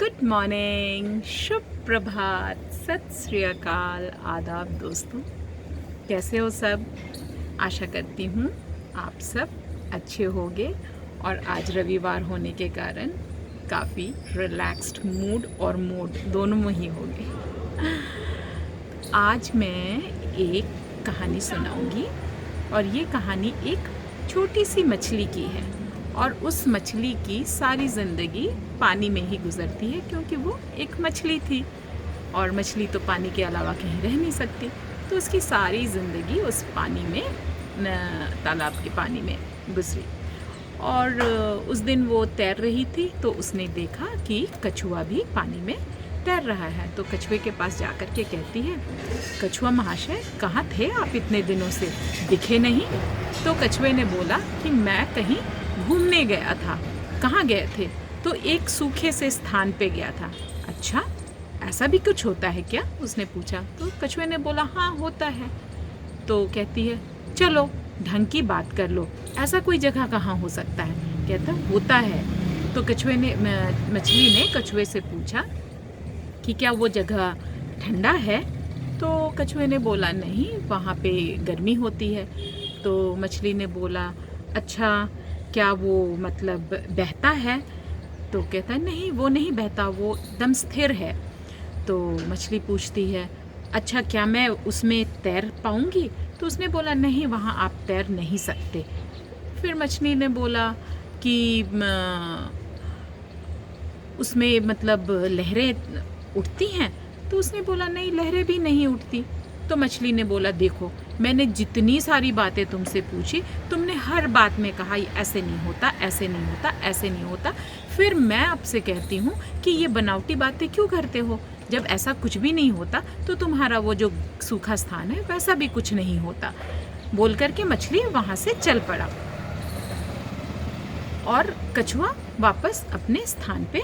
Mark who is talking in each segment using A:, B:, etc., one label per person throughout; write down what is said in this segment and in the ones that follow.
A: Good morning, शुभ प्रभात, सत श्री अकाल, आदाब दोस्तों। कैसे हो सब? आशा करती हूँ आप सब अच्छे होंगे और आज रविवार होने के कारण काफ़ी रिलैक्स्ड मूड और मूड दोनों में ही होंगे। आज मैं एक कहानी सुनाऊंगी और ये कहानी एक छोटी सी मछली की है और उस मछली की सारी ज़िंदगी पानी में ही गुजरती है क्योंकि वो एक मछली थी और मछली तो पानी के अलावा कहीं रह नहीं सकती। तो उसकी सारी ज़िंदगी उस पानी में तालाब के पानी में गुजरी और उस दिन वो तैर रही थी तो उसने देखा कि कछुआ भी पानी में तैर रहा है। तो कछुए के पास जाकर के कहती है, कछुआ महाशय कहाँ थे आप इतने दिनों से, दिखे नहीं? तो कछुए ने बोला कि मैं कहीं घूमने गया था। कहाँ गए थे? तो एक सूखे से स्थान पे गया था। अच्छा, ऐसा भी कुछ होता है क्या? उसने पूछा। तो कछुए ने बोला हाँ होता है। तो कहती है चलो ढंग की बात कर लो, ऐसा कोई जगह कहाँ हो सकता है? कहता होता है। तो मछली ने कछुए से पूछा कि क्या वो जगह ठंडा है? तो कछुए ने बोला नहीं, वहाँ पे गर्मी होती है। तो मछली ने बोला अच्छा, क्या वो मतलब बहता है? तो कहता है नहीं, वो नहीं बहता, वो एकदम स्थिर है। तो मछली पूछती है अच्छा, क्या मैं उसमें तैर पाऊँगी? तो उसने बोला नहीं, वहाँ आप तैर नहीं सकते। फिर मछली ने बोला कि उसमें मतलब लहरें उठती हैं? तो उसने बोला नहीं, लहरें भी नहीं उठती। तो मछली ने बोला देखो, मैंने जितनी सारी बातें तुमसे पूछी, तुमने हर बात में कहा ऐसे नहीं होता, ऐसे नहीं होता, ऐसे नहीं होता। फिर मैं आपसे कहती हूँ कि ये बनावटी बातें क्यों करते हो? जब ऐसा कुछ भी नहीं होता तो तुम्हारा वो जो सूखा स्थान है वैसा भी कुछ नहीं होता। बोल करके मछली वहाँ से चल पड़ा और कछुआ वापस अपने स्थान पे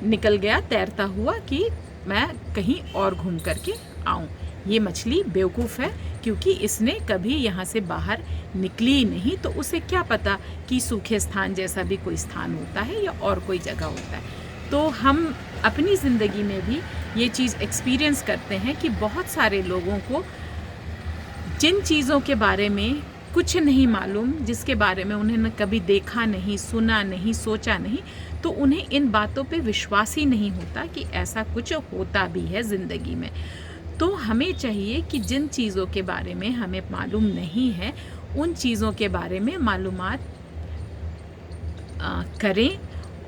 A: निकल गया तैरता हुआ कि मैं कहीं और घूम करके आऊँ। ये मछली बेवकूफ़ है क्योंकि इसने कभी यहाँ से बाहर निकली ही नहीं, तो उसे क्या पता कि सूखे स्थान जैसा भी कोई स्थान होता है या और कोई जगह होता है। तो हम अपनी ज़िंदगी में भी ये चीज़ एक्सपीरियंस करते हैं कि बहुत सारे लोगों को जिन चीज़ों के बारे में कुछ नहीं मालूम, जिसके बारे में उन्होंने कभी देखा नहीं, सुना नहीं, सोचा नहीं, तो उन्हें इन बातों पे विश्वास ही नहीं होता कि ऐसा कुछ होता भी है ज़िंदगी में। तो हमें चाहिए कि जिन चीज़ों के बारे में हमें मालूम नहीं है, उन चीज़ों के बारे में मालूमात करें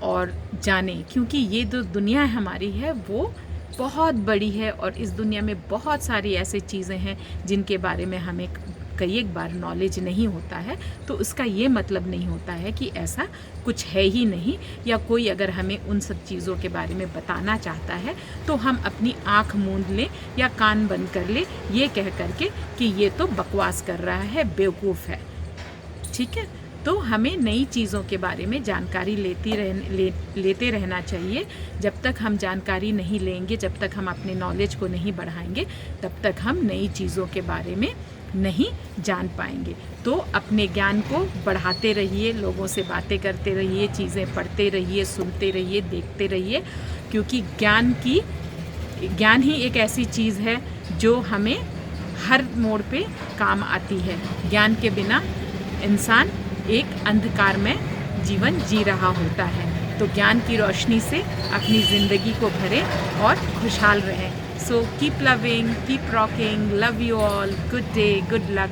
A: और जानें, क्योंकि ये जो दुनिया हमारी है वो बहुत बड़ी है और इस दुनिया में बहुत सारी ऐसी चीज़ें हैं जिनके बारे में हमें कई एक बार नॉलेज नहीं होता है। तो उसका ये मतलब नहीं होता है कि ऐसा कुछ है ही नहीं, या कोई अगर हमें उन सब चीज़ों के बारे में बताना चाहता है तो हम अपनी आँख मूंद लें या कान बंद कर लें ये कह करके कि ये तो बकवास कर रहा है, बेवकूफ़ है। ठीक है, तो हमें नई चीज़ों के बारे में जानकारी लेते रहना चाहिए। जब तक हम जानकारी नहीं लेंगे, जब तक हम अपने नॉलेज को नहीं बढ़ाएंगे, तब तक हम नई चीज़ों के बारे में नहीं जान पाएंगे। तो अपने ज्ञान को बढ़ाते रहिए, लोगों से बातें करते रहिए, चीज़ें पढ़ते रहिए, सुनते रहिए, देखते रहिए, क्योंकि ज्ञान ही एक ऐसी चीज़ है जो हमें हर मोड़ पे काम आती है। ज्ञान के बिना इंसान एक अंधकार में जीवन जी रहा होता है। तो ज्ञान की रोशनी से अपनी ज़िंदगी को भरें और खुशहाल रहें। So keep loving, keep rocking, love you all, good day, good luck.